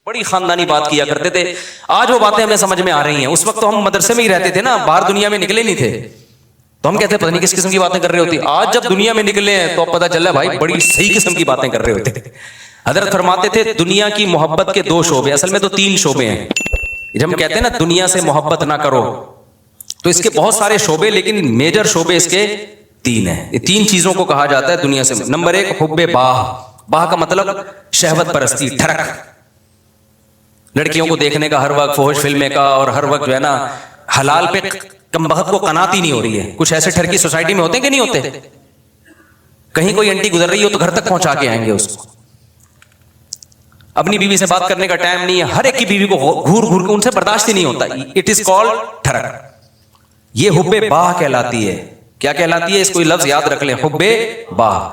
بڑی خاندانی بات کیا کرتے تھے. آج وہ باتیں ہمیں سمجھ میں آ رہی ہیں. اس وقت تو ہم مدرسے میں ہی رہتے تھے نا, باہر دنیا میں نکلے نہیں تھے, تو ہم کہتے ہیں پتہ نہیں کس قسم کی باتیں کر رہے ہوتی. آج جب دنیا میں نکلے ہیں تو اب پتہ چل رہا ہے بھائی بڑی صحیح قسم کی باتیں کر رہے ہوتے تھے. حضرت فرماتے تھے دنیا کی محبت کے 2 شعبے, اصل میں تو 3 شعبے ہیں. جب ہم کہتے ہیں نا دنیا سے محبت نہ کرو, تو اس کے بہت سارے شعبے, لیکن میجر شعبے اس کے 3 ہیں. یہ 3 چیزوں کو کہا جاتا ہے دنیا سے. نمبر 1 حب باہ. باہ کا مطلب شہوت پرستی, ٹھڑک, لڑکیوں کو دیکھنے کا ہر وقت, فحش فلمیں کا, اور ہر وقت جو ہے نا حلال پہ کم بخت کو قناعت ہی نہیں ہو رہی ہے. کچھ ایسے ٹھڑکی سوسائٹی میں ہوتے ہیں کہ نہیں ہوتے, کہیں کوئی انٹی گزر رہی ہو تو گھر تک پہنچا کے آئیں گے اس کو. اپنی بیوی سے بات کرنے کا ٹائم نہیں ہے, ہر ایک کی بیوی کو گھور گھور کے ان سے برداشت ہی نہیں ہوتا. اٹ از کالڈ ٹھڑک. یہ حب باہ کہلاتی ہے. کیا کہلاتی ہے؟ اس کو لفظ یاد رکھ لیں, حب باہ.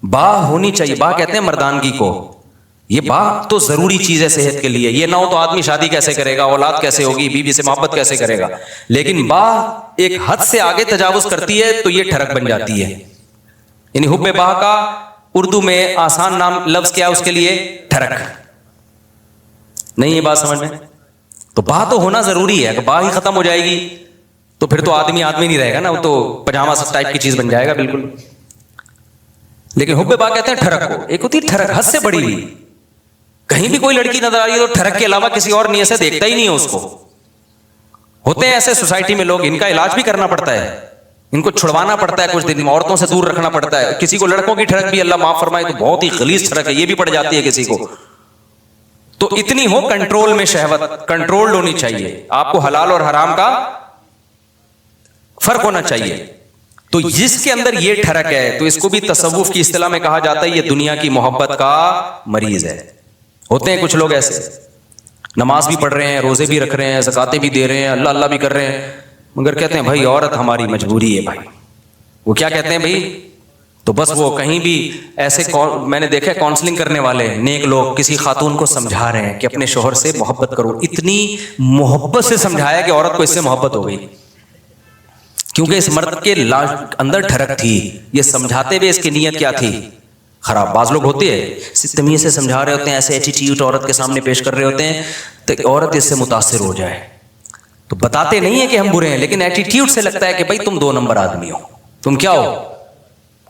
باہ ہونی چاہیے. باہ کہتے ہیں مردانگی کو. یہ باہ تو ضروری چیز ہے صحت کے لیے. یہ نہ ہو تو آدمی شادی کیسے کرے گا, اولاد کیسے ہوگی, بیوی سے محبت کیسے کرے گا. لیکن باہ ایک حد سے آگے تجاوز کرتی ہے تو یہ ٹھڑک بن جاتی ہے. یعنی حب باہ کا اردو میں آسان نام لفظ کیا اس کے لیے؟ ٹھڑک. نہیں یہ بات سمجھ میں؟ تو باہ تو ہونا ضروری ہے. اگر باہ ہی ختم ہو جائے گی تو پھر تو آدمی نہیں رہے گا نا, وہ تو پجامہ ٹائپ کی چیز بن جائے گا بالکل. لیکن حب باہ کہتے ہیں ٹھڑک کو. ایک ہوتی ہے ٹھڑک حد سے بڑی ہوئی. کہیں بھی کوئی لڑکی نظر آ رہی ہے تو ٹھڑک کے علاوہ کسی اور نیت سے دیکھتا ہی نہیں ہے اس کو. ہوتے ہیں ایسے سوسائٹی میں لوگ, ان کا علاج بھی کرنا پڑتا ہے, ان کو چھڑوانا پڑتا ہے کچھ دن, عورتوں سے دور رکھنا پڑتا ہے. کسی کو لڑکوں کی ٹھڑک بھی اللہ معاف فرمائے تو بہت ہی غلیظ ٹھڑک ہے, یہ بھی پڑ جاتی ہے کسی کو. تو اتنی ہو کنٹرول میں, شہوت کنٹرول ہونی چاہیے. آپ کو حلال اور حرام کا فرق ہونا چاہیے. تو جس کے اندر یہ ٹھڑک ہے تو اس کو بھی تصوف کی اصطلاح میں کہا جاتا ہے یہ دنیا کی محبت کا مریض ہے. ہوتے ہیں کچھ لوگ ایسے, نماز بھی پڑھ رہے ہیں, روزے بھی رکھ رہے ہیں, زکاتیں بھی دے رہے ہیں, اللہ اللہ بھی کر رہے ہیں, مگر کہتے ہیں بھائی عورت ہماری مجبوری ہے. بھائی وہ کیا کہتے ہیں بھائی, تو بس وہ کہیں بھی ایسے, میں نے دیکھا کاؤنسلنگ کرنے والے نیک لوگ کسی خاتون کو سمجھا رہے ہیں کہ اپنے شوہر سے محبت کرو. اتنی محبت سے سمجھایا کہ عورت کو اس سے محبت ہو گئی, کیونکہ اس مرد کے اندر ٹھڑک تھی. یہ سمجھاتے ہوئے اس کی نیت کیا تھی؟ خراب. بعض لوگ ہوتے ہیں تمیز سے سمجھا رہے ہوتے ہیں, ایسے ایٹیٹیوڈ عورت کے سامنے پیش کر رہے ہوتے ہیں تو عورت اس سے متاثر ہو جائے. تو بتاتے نہیں ہیں کہ ہم برے ہیں, لیکن ایٹیٹیوڈ سے لگتا ہے کہ بھائی تم 2 نمبر آدمی ہو, تم کیا ہو.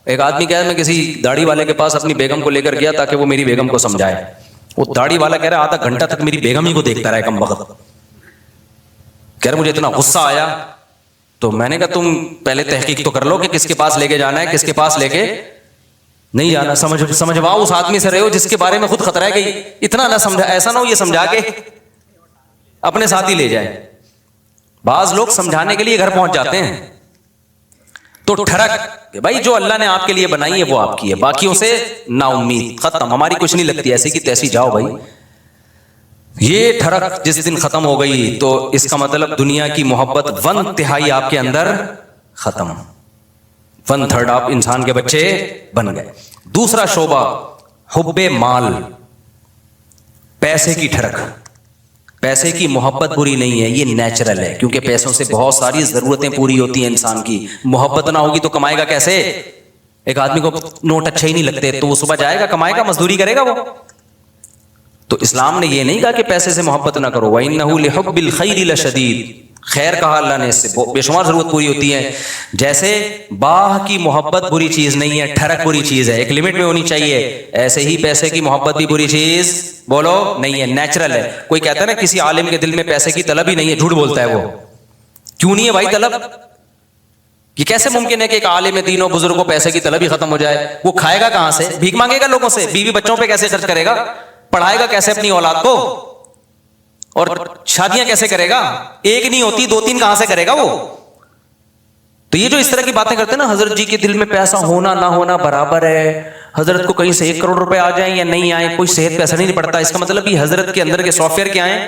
ایک آدمی کہا میں کسی داڑھی والے کے پاس اپنی بیگم کو لے کر گیا تاکہ وہ میری بیگم کو سمجھائے. وہ داڑھی والا کہہ رہا آدھا گھنٹہ تک میری بیگم ہی کو دیکھتا رہا, کم وقت. کہہ رہا مجھے اتنا غصہ آیا, تو میں نے کہا تم پہلے تحقیق تو کر لو کہ کس کے پاس لے کے جانا ہے, کس کے پاس لے کے نہیں جانا. سمجھواؤ اس آدمی سے رہے ہو جس کے بارے میں خود خطرہ ہے کہ اتنا نہ سمجھا, ایسا نہ ہو یہ سمجھا کے اپنے ساتھ ہی لے جائے. بعض لوگ سمجھانے کے لیے گھر پہنچ جاتے ہیں. تو ٹھڑک کہ بھائی جو اللہ نے آپ کے لیے بنائی ہے وہ آپ کی ہے, باقیوں سے نا امید, ختم, ہماری کچھ نہیں لگتی, ایسی کی تیسی جاؤ بھائی. یہ ٹھڑک جس دن ختم ہو گئی تو اس کا مطلب دنیا کی محبت 1/3 آپ کے اندر ختم, 1/3 آپ انسان کے بچے بن گئے. دوسرا شعبہ حب مال, پیسے کی ٹھڑک. پیسے کی محبت بری نہیں ہے, یہ نیچرل ہے, کیونکہ پیسوں سے بہت ساری ضرورتیں پوری ہوتی ہیں انسان کی. محبت نہ ہوگی تو کمائے گا کیسے؟ ایک آدمی کو نوٹ اچھے ہی نہیں لگتے تو وہ صبح جائے گا, کمائے گا, مزدوری کرے گا وہ. تو اسلام نے یہ نہیں کہا کہ پیسے سے محبت نہ کرو. وَإِنَّهُ لِحُبِّ الْخَيْرِ لَشَدِيدٌ, خیر کہا اللہ نے, اس سے بے شمار ضرورت پوری ہوتی ہے. جیسے باہ کی محبت بری چیز نہیں ہے, ٹھڑک بری چیز ہے, ایک لمٹ میں ہونی چاہیے, ایسے ہی پیسے کی محبت بھی بری چیز بولو نہیں ہے, نیچرل ہے. کوئی کہتا ہے نا کسی عالم کے دل میں پیسے کی طلب ہی نہیں ہے, جھوٹ بولتا ہے وہ. کیوں نہیں ہے بھائی طلب؟ یہ کیسے ممکن ہے کہ ایک عالم دین و بزرگ کو پیسے کی طلب ہی ختم ہو جائے؟ وہ کھائے گا کہاں سے؟ بھیک مانگے گا لوگوں سے, بیوی بچوں پہ کیسے خرچ کرے گا, پڑھائے گا کیسے اپنی اولاد کو, اور شادیاں کیسے کرے گا؟ ایک نہیں ہوتی 2-3 کہاں سے کرے گا وہ؟ تو یہ جو اس طرح کی باتیں کرتے ہیں نا, حضرت جی کے دل میں پیسہ ہونا نہ ہونا برابر ہے, حضرت کو کہیں سے 1 کروڑ روپے آ جائیں یا نہیں آئیں کوئی صحت پہ اثر نہیں پڑتا. اس کا مطلب یہ حضرت کے اندر کے سافٹ ویئر کیا ہیں,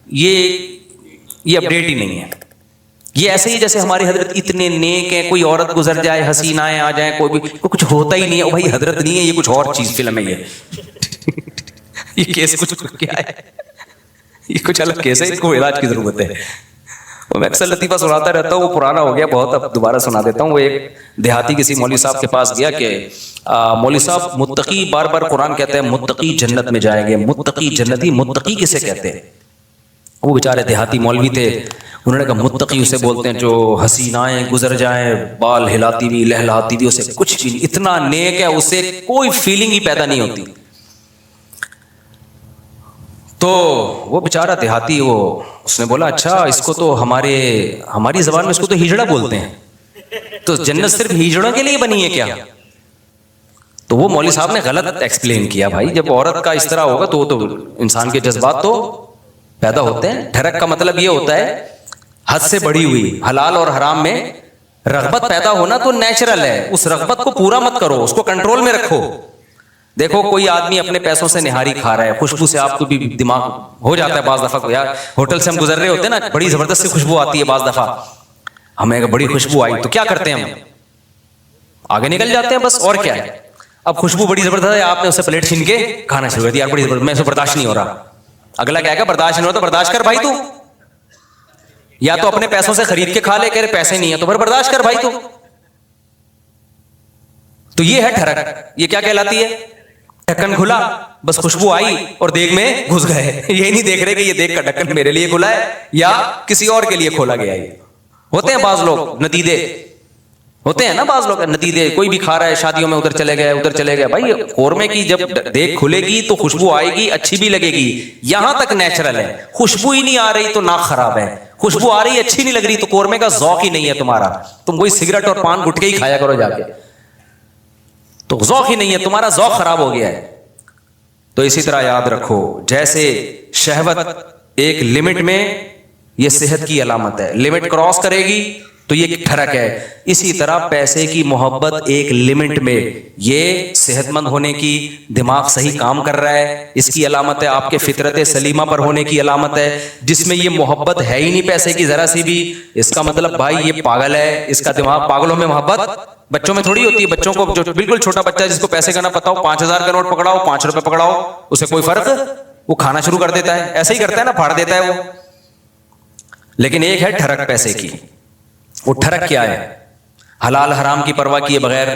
یہ اپڈیٹ ہی نہیں ہے. یہ ایسے ہی جیسے ہماری حضرت اتنے نیک ہیں, کوئی عورت گزر جائے, حسینائیں آ جائیں, کوئی بھی کچھ ہوتا ہی نہیں ہے, بھائی حضرت نہیں ہے, یہ کچھ اور چیز فلم ہے. یہ کیس کچھ کیا ہے, یہ کچھ الگ کیس ہے, اس کو علاج کی ضرورت ہے. وہ میں اکثر لطیفہ سناتا رہتا ہوں, وہ پرانا ہو گیا بہت, اب دوبارہ سنا دیتا ہوں. وہ ایک دیہاتی کسی مولوی صاحب کے پاس گیا کہ مولوی صاحب متقی, بار بار قرآن کہتے ہیں متقی جنت میں جائیں گے, متقی جنتی, متقی کسے کہتے ہیں؟ وہ بیچارے دیہاتی مولوی تھے, انہوں نے کہا متقی اسے بولتے ہیں جو حسینائیں گزر جائیں بال ہلاتی ہوئی لہلاتی ہوئی, اسے کچھ بھی نہیں, اتنا نیک ہے اسے کوئی فیلنگ ہی پیدا نہیں ہوتی. تو وہ بیچارہ دیہاتی, وہ اس نے بولا اچھا اس کو تو ہماری زبان میں اس کو تو ہجڑا بولتے ہیں, تو جنت صرف ہجڑوں کے لیے بنی ہے کیا؟ تو وہ مولوی صاحب نے غلط ایکسپلین کیا, بھائی جب عورت کا اس طرح ہوگا تو انسان کے جذبات تو پیدا ہوتے ہیں. ٹھڑک کا مطلب یہ ہوتا ہے حد سے بڑھی ہوئی, حلال اور حرام میں رغبت پیدا ہونا تو نیچرل ہے, اس رغبت کو پورا مت کرو, اس کو کنٹرول میں رکھو. دیکھو کوئی آدمی اپنے پیسوں سے نہاری کھا رہا ہے, خوشبو سے آپ کو بھی دماغ ہو جاتا ہے بعض دفعہ, یار ہوٹل سے ہم گزر رہے ہوتے ہیں نا, بڑی زبردست سی خوشبو آتی ہے, بعض دفعہ ہمیں بڑی خوشبو آئی تو کیا کرتے ہیں ہم, آگے نکل جاتے ہیں بس, اور کیا ہے. اب خوشبو بڑی زبردست ہے, آپ نے اسے پلیٹ چھین کے کھانا شروع کر دیا, یار بڑی زبردست, میں اسے برداشت نہیں ہو رہا. اگلا کہے گا برداشت نہیں ہو تو برداشت کر بھائی تو, یا تو اپنے پیسوں سے خرید کے کھا لے, کہ پیسے نہیں ہیں تو پھر برداشت کر بھائی تو یہ ہے ٹھڑک. یہ کیا کہلاتی ہے؟ ڈھکن کھلا, بس خوشبو آئی اور دیگ میں گھس گئے, یہ نہیں دیکھ رہے کہ یہ دیگ کا ڈھکن میرے لیے کھلا ہے یا کسی اور کے لیے کھولا گیا ہے. ہوتے ہیں بعض لوگ نتیدے, ہوتے ہیں نا بعض لوگ نتیدے, کوئی بھی کھا رہا ہے شادیوں میں, ادھر چلے گئے, بھائی قورمے کی جب دیگ کھلے گی تو خوشبو آئے گی, اچھی بھی لگے گی, یہاں تک نیچرل ہے. خوشبو ہی نہیں آ رہی تو ناک خراب ہے, خوشبو آ رہی اچھی نہیں لگ رہی تو قورمے کا ذوق ہی نہیں ہے تمہارا, تم کوئی سگریٹ اور پان گٹکے ہی کھایا کرو جا کے, تو ذوق ہی نہیں ہے تمہارا, ذوق خراب ہو گیا ہے. تو اسی طرح یاد رکھو, جیسے شہوت ایک لمٹ میں, یہ صحت کی علامت ہے, لمٹ کراس کرے گی تو یہ ٹھڑک ہے. اسی طرح پیسے کی محبت ایک لمٹ میں, یہ صحت مند ہونے کی, دماغ صحیح کام کر رہا ہے, اس کی علامت ہے. آپ کے فطرت سلیمہ پر ہونے کی علامت ہے. جس میں یہ محبت ہے ہی نہیں پیسے کی ذرا سی بھی, اس کا مطلب بھائی یہ پاگل ہے, اس کا دماغ, پاگلوں میں محبت بچوں میں تھوڑی ہوتی ہے. بچوں کو جو بالکل چھوٹا بچہ ہے جس کو پیسے کا نہ پتا ہو, 5000 کا نوٹ پکڑاؤ, 5 روپے پکڑاؤ, اسے کوئی فرق, وہ کھانا شروع کر دیتا ہے, ایسے ہی کرتا ہے نا, پھاڑ دیتا ہے وہ. لیکن ایک ہے ٹھڑک پیسے کی. وہ ٹھڑک کیا ہے؟ حلال حرام کی پرواہ کیے بغیر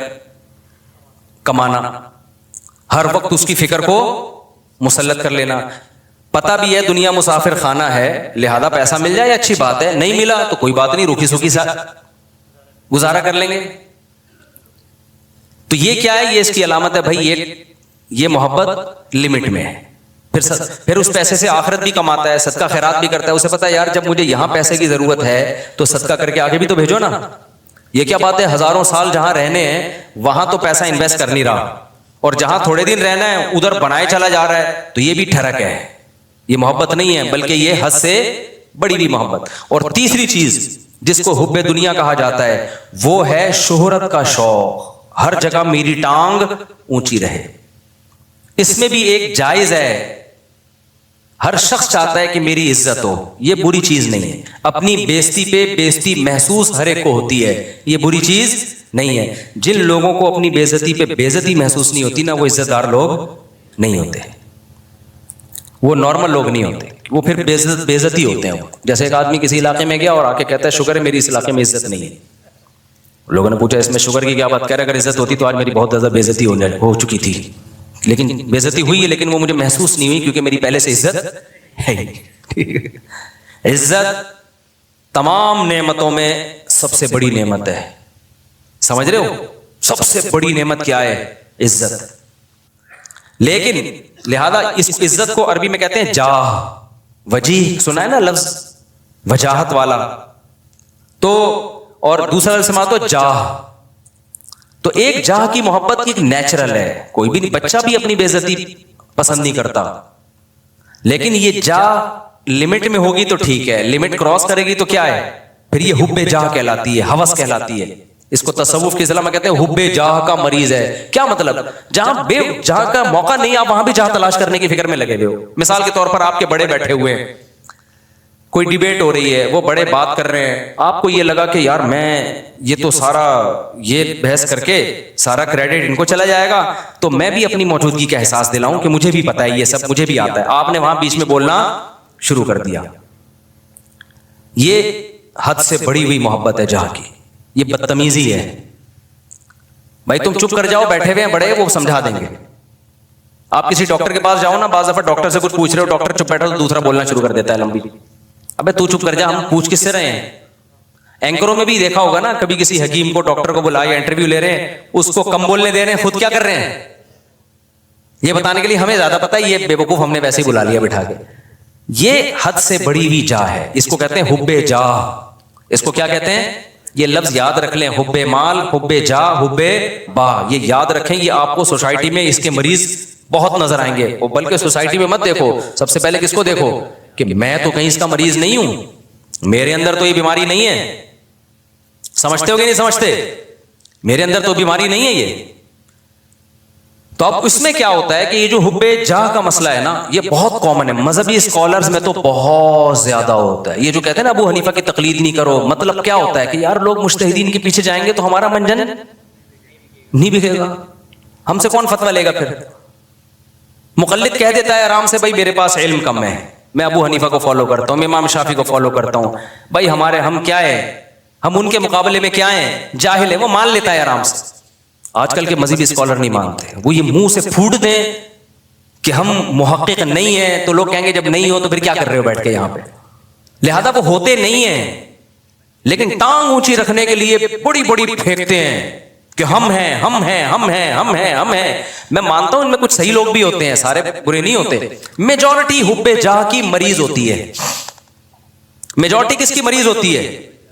کمانا, ہر وقت اس کی فکر کو مسلط کر لینا. پتہ بھی ہے دنیا مسافر خانہ ہے, لہذا پیسہ مل جائے اچھی بات ہے, نہیں ملا تو کوئی بات نہیں, روکھی سوکھی سا گزارا کر لیں گے. تو یہ کیا ہے؟ یہ اس کی علامت ہے بھائی, یہ محبت لمٹ میں ہے. پھر اس پیسے سے آخرت بھی کماتا ہے, صدقہ خیرات بھی کرتا ہے. اسے پتا ہے یار جب مجھے یہاں پیسے کی ضرورت ہے تو صدقہ کر کے آگے بھی تو بھیجو نا. یہ کیا بات ہے, ہزاروں سال جہاں رہنے ہیں وہاں تو پیسہ انویسٹ کر نہیں رہا, اور جہاں تھوڑے دن رہنا ہے ادھر بنائے چلا جا رہا ہے. تو یہ بھی ٹھڑک ہے, یہ محبت نہیں ہے بلکہ یہ حد سے بڑی بھی محبت. اور تیسری چیز جس کو حب دنیا کہا جاتا ہے وہ ہے شہرت کا شوق, ہر جگہ میری ٹانگ اونچی رہے. اس میں بھی ایک جائز ہے, ہر شخص چاہتا ہے کہ میری عزت ہو, یہ بری چیز نہیں ہے. اپنی بےزتی پہ بےزتی محسوس ہر ایک کو ہوتی ہے, یہ بری چیز نہیں ہے. جن لوگوں کو اپنی بےزتی پہ بےزتی محسوس نہیں ہوتی نا, وہ عزت دار لوگ نہیں ہوتے, وہ نارمل لوگ نہیں ہوتے, وہ پھر بےزتی ہوتے ہیں. جیسے ایک آدمی کسی علاقے میں گیا اور آ کے کہتا ہے شکر ہے میری اس علاقے میں عزت نہیں ہے. لوگوں نے پوچھا اس میں شکر کی کیا بات, کہہ رہا اگر عزت ہوتی تو آج میری بہت زیادہ بےزتی ہو چکی تھی, لیکن بےزتی ہوئی ہے لیکن وہ مجھے محسوس نہیں ہوئی کیونکہ میری پہلے سے عزت ہے. عزت تمام نعمتوں میں سب سے بڑی نعمت ہے, سمجھ رہے ہو؟ سب سے بڑی نعمت کیا ہے؟ عزت. لیکن لہذا اس عزت کو عربی میں کہتے ہیں جاہ, وجیح سنا ہے نا لفظ, وجاہت والا. تو اور دوسرا لفظ سنا تو جاہ. تو ایک جاہ کی محبت کی ایک نیچرل ہے, کوئی بھی بچہ بھی اپنی بے عزتی پسند نہیں کرتا, لیکن یہ جاہ لمٹ میں ہوگی تو ٹھیک ہے, لمٹ کراس کرے گی تو کیا ہے, پھر یہ حب جاہ کہلاتی ہے, ہوس کہلاتی ہے. اس کو تصوف کی اصطلاح میں کہتے ہیں حب جاہ کا مریض ہے. کیا مطلب؟ جہاں بے جاہ کا موقع نہیں آپ وہاں بھی جاہ تلاش کرنے کی فکر میں لگے ہوئے ہو. مثال کے طور پر آپ کے بڑے بیٹھے ہوئے ہیں, کوئی ڈیبیٹ ہو رہی ہے, وہ بڑے بات کر رہے ہیں, آپ کو یہ لگا کہ یار میں یہ تو سارا یہ بحث کر کے سارا کریڈٹ ان کو چلا جائے گا, تو میں بھی اپنی موجودگی کا احساس دلاؤں کہ مجھے بھی پتا ہے یہ سب, مجھے بھی آتا ہے. آپ نے وہاں بیچ میں بولنا شروع کر دیا. یہ حد سے بڑی ہوئی محبت ہے جہاں کی، یہ بدتمیزی ہے. بھائی تم چپ کر جاؤ، بیٹھے ہوئے ہیں بڑے، وہ سمجھا دیں گے. آپ کسی ڈاکٹر کے پاس جاؤ نا، بعض دفعہ ڈاکٹر سے کچھ پوچھ رہے ہو، ڈاکٹر چپ بیٹھا تو دوسرا بولنا شروع کر دیتا ہے لمبی. ابے تو چپ کر جا، ہم پوچھ کس سے رہے ہیں؟ اینکروں میں بھی دیکھا ہوگا نا، کبھی کسی حکیم کو ڈاکٹر کو بلایا، انٹرویو لے رہے ہیں، اس کو کم بولنے دے رہے ہیں، خود کیا کر رہے ہیں یہ بتانے کے لیے ہمیں زیادہ پتہ ہے، یہ بے وقوف ہم نے ویسے ہی بلا لیا بٹھا کے. یہ حد سے بڑی ہوئی جاہ ہے، اس کو کہتے ہیں حب جاہ. اس کو کیا کہتے ہیں؟ یہ لفظ یاد رکھ لیں، حب مال، حب جاہ، حب با، یہ یاد رکھیں. یہ آپ کو سوسائٹی میں اس کے مریض بہت نظر آئیں گے. بلکہ سوسائٹی میں مت دیکھو، سب سے پہلے کس کو دیکھو کہ میں تو کہیں اس کا مریض نہیں ہوں، میرے اندر تو یہ بیماری نہیں ہے. سمجھتے ہو کہ نہیں سمجھتے؟ میرے اندر تو بیماری نہیں ہے یہ. تو اب اس میں کیا ہوتا ہے کہ یہ جو حب جاہ کا مسئلہ ہے نا، یہ بہت کامن ہے. مذہبی اسکالرز میں تو بہت زیادہ ہوتا ہے. یہ جو کہتے ہیں نا ابو حنیفہ کی تقلید نہیں کرو، مطلب کیا ہوتا ہے کہ یار لوگ مجتہدین کے پیچھے جائیں گے تو ہمارا منجن نہیں بکے گا، ہم سے کون فتویٰ لے گا پھر. مقلد کہہ دیتا ہے آرام سے، بھائی میرے پاس علم کم ہے، میں ابو حنیفہ کو فالو کرتا ہوں، میں امام شافعی کو فالو کرتا ہوں. بھائی ہم کیا ہے، ہم ان کے مقابلے میں کیا ہیں، جاہل ہے. وہ مان لیتا ہے آرام سے. آج کل کے مذہبی اسکالر نہیں مانتے، وہ یہ منہ سے پھوٹ دیں کہ ہم محقق نہیں ہیں، تو لوگ کہیں گے جب نہیں ہو تو پھر کیا کر رہے ہو بیٹھ کے یہاں پہ. لہذا وہ ہوتے نہیں ہیں، لیکن ٹانگ اونچی رکھنے کے لیے بڑی بڑی پھینکتے ہیں کہ ہم ہیں ہم ہیں ہم ہیں ہم ہیں ہم ہیں. میں مانتا ہوں ان میں کچھ صحیح لوگ بھی ہوتے ہیں، سارے برے نہیں ہوتے. میجورٹی حب جاہ کی مریض ہوتی ہے. میجورٹی کس کی مریض ہوتی ہے؟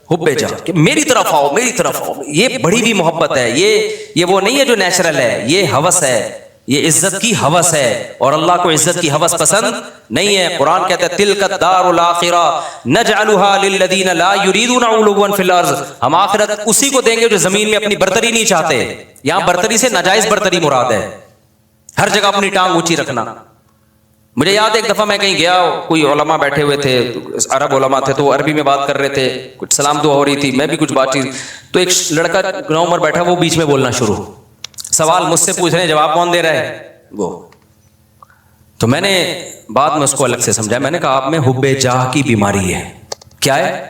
حب جاہ، کہ میری طرف آؤ میری طرف آؤ. یہ بڑی بھی محبت ہے، یہ وہ نہیں ہے جو نیچرل ہے، یہ ہوس ہے، یہ عزت کی ہوس ہے. اور اللہ کو عزت کی ہوس پسند نہیں ہے. قرآن کہتا ہے تلک الدار الاخرہ نجعلها للذین لا یریدون علوا فی الارض. ہم آخرت اسی کو دیں گے جو زمین میں اپنی برتری نہیں چاہتے. یہاں برتری سے ناجائز برتری مراد ہے، ہر جگہ اپنی ٹانگ اونچی رکھنا. مجھے یاد ہے ایک دفعہ میں کہیں گیا، کوئی علماء بیٹھے ہوئے تھے، عرب علماء تھے، تو وہ عربی میں بات کر رہے تھے، کچھ سلام دعا ہو رہی تھی، میں بھی کچھ بات چیت. تو ایک لڑکا گراؤں عمر بیٹھا، وہ بیچ میں بولنا شروع، سوال مجھ سے پوچھ رہے ہیں، جواب کون دے رہا ہے؟ وہ. تو میں نے بعد میں اس کو الگ سے سمجھا، میں نے کہا آپ میں حب جاہ کی بیماری ہے. کیا ہے؟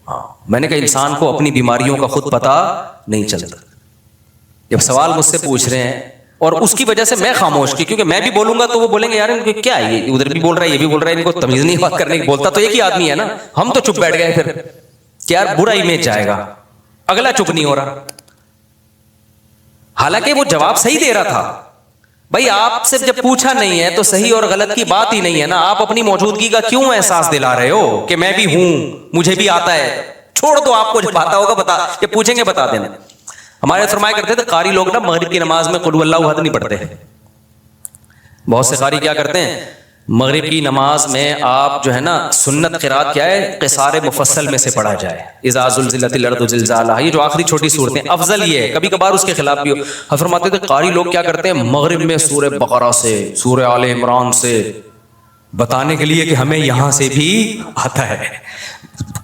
ہاں، میں نے کہا انسان کو اپنی بیماریوں کا خود پتہ نہیں چلتا. جب سوال مجھ سے پوچھ رہے ہیں اور اس کی وجہ سے میں خاموش کی، کیونکہ میں بھی بولوں گا تو وہ بولیں گے یار ان کو کیا ہے، یہ ادھر بھی بول رہا ہے یہ بھی بول رہا ہے، ان کو تمیز نہیں بات کرنے کی. بولتا تو ایک ہی آدمی ہے نا. ہم تو چپ بیٹھ گئے پھر کہ یار برا امیج جائے گا، اگلا چپ نہیں ہو رہا. حالانکہ وہ جواب صحیح دے رہا تھا. بھائی آپ سے جب پوچھا نہیں ہے تو صحیح اور غلط کی بات ہی نہیں ہے نا. آپ اپنی موجودگی کا کیوں احساس دلا رہے ہو کہ میں بھی ہوں، مجھے بھی آتا ہے. چھوڑ دو، آپ کو جب آتا ہوگا بتا، جب پوچھیں گے بتا دینا. ہمارے فرمایا کرتے تھے قاری لوگ نا مغرب کی نماز میں قل اللہ احد نہیں پڑھتے. بہت سے قاری کیا کرتے ہیں، مغرب کی نماز میں آپ جو ہے نا سنت قرات کیا ہے، قصار مفصل میں سے پڑھا جائے، اذا زلزلت الارض زلزالہا، یہ جو آخری چھوٹی صورتیں افضل یہ ہے. کبھی کبھار اس کے خلاف بھی ہو. فرماتے تھے قاری لوگ کیا کرتے ہیں، مغرب میں سورہ بقرہ سے، سورہ آل عمران سے، بتانے کے لیے کہ ہمیں یہاں سے بھی آتا ہے.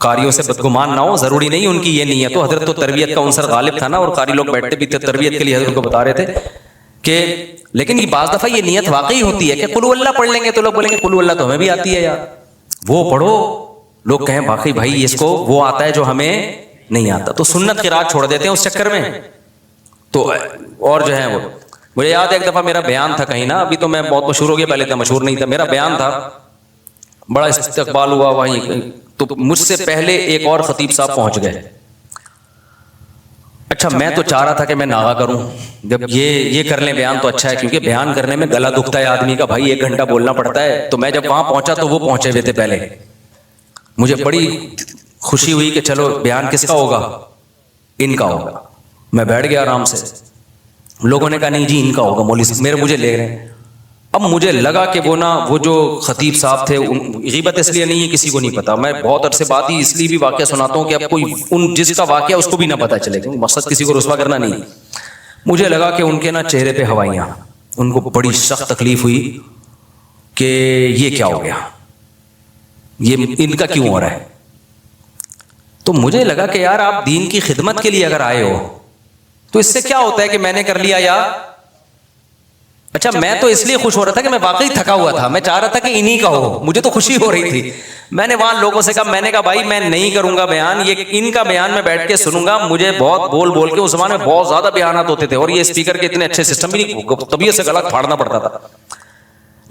قاریوں سے بدگمان نہ ہو، ضروری نہیں ان کی یہ نیت ہو. حضرت تو تربیت کا عنصر غالب تھا نا، اور قاری لوگ بیٹھتے بھی تھے تربیت کے لیے، حضرت کو بتا رہے تھے کہ لیکن یہ بعض دفعہ یہ نیت واقعی ہوتی ہے کہ قل اللہ پڑھ لیں گے تو لوگ بولیں گے قل اللہ تو ہمیں بھی آتی ہے یار، وہ پڑھو. لوگ کہیں واقعی بھائی اس کو وہ آتا ہے جو ہمیں نہیں آتا، تو سنت قرات چھوڑ دیتے ہیں اس چکر میں. تو اور جو ہے وہ مجھے یاد ہے ایک دفعہ میرا بیان تھا کہیں نا، ابھی تو میں بہت مشہور ہو گیا، پہلے تو مشہور نہیں تھا. میرا بیان تھا، بڑا استقبال ہوا وہیں، تو مجھ سے پہلے ایک اور خطیب صاحب پہنچ گئے. اچھا میں تو چاہ رہا تھا کہ میں ناغا کروں، جب یہ کر لیں بیان تو اچھا ہے، کیونکہ بیان کرنے میں گلا دکھتا ہے آدمی کا، بھائی 1 گھنٹہ بولنا پڑتا ہے. تو میں جب وہاں پہنچا تو وہ پہنچے ہوئے تھے پہلے. مجھے بڑی خوشی ہوئی کہ چلو بیان کس کا ہوگا، ان کا ہوگا. میں بیٹھ گیا آرام سے. لوگوں نے کہا نہیں جی ان کا ہوگا، مولوی صاحب مجھے لے رہے ہیں. اب مجھے لگا کہ وہ جو خطیب صاحب تھے، غیبت اس لیے نہیں ہے کسی کو نہیں پتا، میں بہت عرصے بعد ہی اس لیے بھی واقعہ سناتا ہوں کہ اب کوئی ان جس کا واقعہ اس کو بھی نہ پتا چلے، کیونکہ مقصد کسی کو رسوا کرنا نہیں. مجھے لگا کہ ان کے نا چہرے پہ ہوائیاں، ان کو بڑی سخت تکلیف ہوئی کہ یہ کیا ہو گیا، یہ ان کا کیوں ہو رہا ہے. تو مجھے لگا کہ یار آپ دین کی خدمت کے لیے اگر آئے ہو تو اس سے کیا ہوتا ہے کہ میں نے کر لیا یا اچھا میں تو اس لیے خوش ہو رہا تھا کہ میں واقعی تھکا ہوا تھا, میں چاہ رہا تھا کہ انہی کا ہو, مجھے تو خوشی ہو رہی تھی. میں نے وہاں لوگوں سے کہا, میں نے کہا بھائی میں نہیں کروں گا بیان, یہ ان کا بیان میں بیٹھ کے سنوں گا. مجھے بہت بول بول کے اس زمانے میں بہت زیادہ بیانات ہوتے تھے, اور یہ اسپیکر کے اتنے اچھے سسٹم بھی نہیں, طبیعت سے گلا پھاڑنا پڑتا تھا.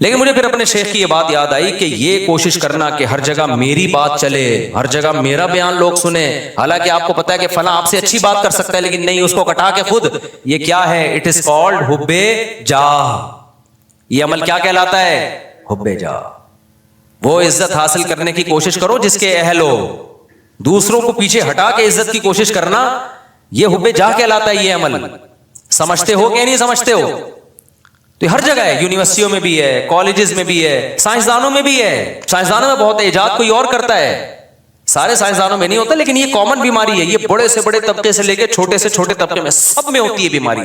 لیکن مجھے پھر اپنے شیخ کی یہ بات یاد آئی کہ یہ کوشش کرنا کہ ہر جگہ میری بات چلے, ہر جگہ میرا بیان لوگ سنیں, حالانکہ آپ کو پتا ہے کہ فلاں آپ سے اچھی بات کر سکتا ہے لیکن نہیں, اس کو کٹا کے خود. یہ کیا ہے؟ اٹ از کالڈ حب جاہ. یہ عمل کیا کہلاتا ہے؟ حب جاہ. وہ عزت حاصل کرنے کی کوشش کرو جس کے اہل ہو, دوسروں کو پیچھے ہٹا کے عزت کی کوشش کرنا, یہ حب جاہ کہلاتا ہے. یہ عمل سمجھتے ہو کہ نہیں سمجھتے ہو؟ تو ہر جگہ ہے, یونیورسٹیوں میں بھی ہے, کالجز میں بھی ہے, سائنسدانوں میں بھی ہے. سائنسدانوں میں بہت ایجاد کوئی اور کرتا ہے, سارے سائنسدانوں میں نہیں ہوتا, لیکن یہ کامن بیماری ہے. یہ بڑے سے بڑے طبقے سے لے کے چھوٹے سے چھوٹے طبقے میں سب میں ہوتی ہے بیماری,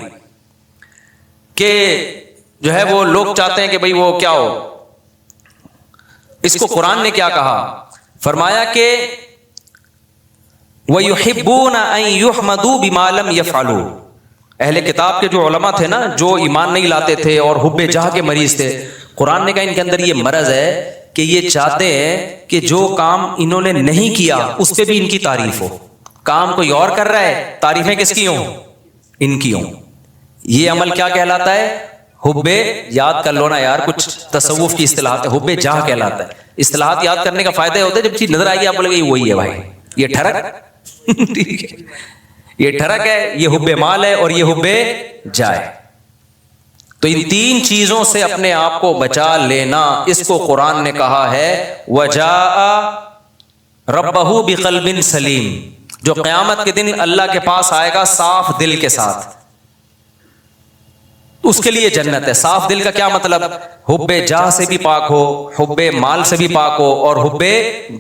کہ جو ہے وہ لوگ چاہتے ہیں کہ بھئی وہ کیا ہو. اس کو قرآن نے کیا کہا؟ فرمایا کہ وَيُحِبُّونَ أَن يُحْمَدُوا بِمَا لَمْ يَفْعَلُوا. اہل کتاب کے جو علماء تھے نا, جو ایمان نہیں لاتے تھے اور حب جاہ کے مریض تھے, قرآن نے کہا ان کے اندر یہ مرض ہے کہ یہ چاہتے ہیں کہ جو کام انہوں نے نہیں کیا اس پہ بھی ان کی تعریف ہو. کام کوئی اور کر رہا ہے, تعریفیں کس کی ہوں؟ ان کی ہوں. یہ عمل کیا کہلاتا ہے؟ حب, یاد کر لو نا یار, کچھ تصوف کی اصطلاحات ہے, حب جاہ کہلاتا ہے. اصطلاحات یاد کرنے کا فائدہ ہوتا ہے جب چیز نظر آئے گی آپ بولے گے یہ وہی ہے بھائی, یہ ٹھڑک ٹھیک ہے, یہ ٹھڑک ہے, یہ حب مال ہے, اور یہ حب جائے. تو ان تین چیزوں سے اپنے آپ کو بچا لینا, اس کو قرآن نے کہا ہے وَجَاءَ رَبَّهُ بِقَلْبٍ سَلِيمٍ, جو قیامت کے دن اللہ کے پاس آئے گا صاف دل کے ساتھ, اس کے لیے جنت ہے. صاف دل کا کیا مطلب؟ حب جاہ سے بھی پاک ہو, حب مال سے بھی پاک ہو, اور حب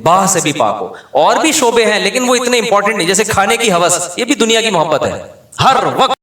باہ سے بھی پاک ہو. اور بھی شعبے ہیں لیکن وہ اتنے امپورٹنٹ نہیں, جیسے کھانے کی ہوس, یہ بھی دنیا کی محبت ہے. ہر وقت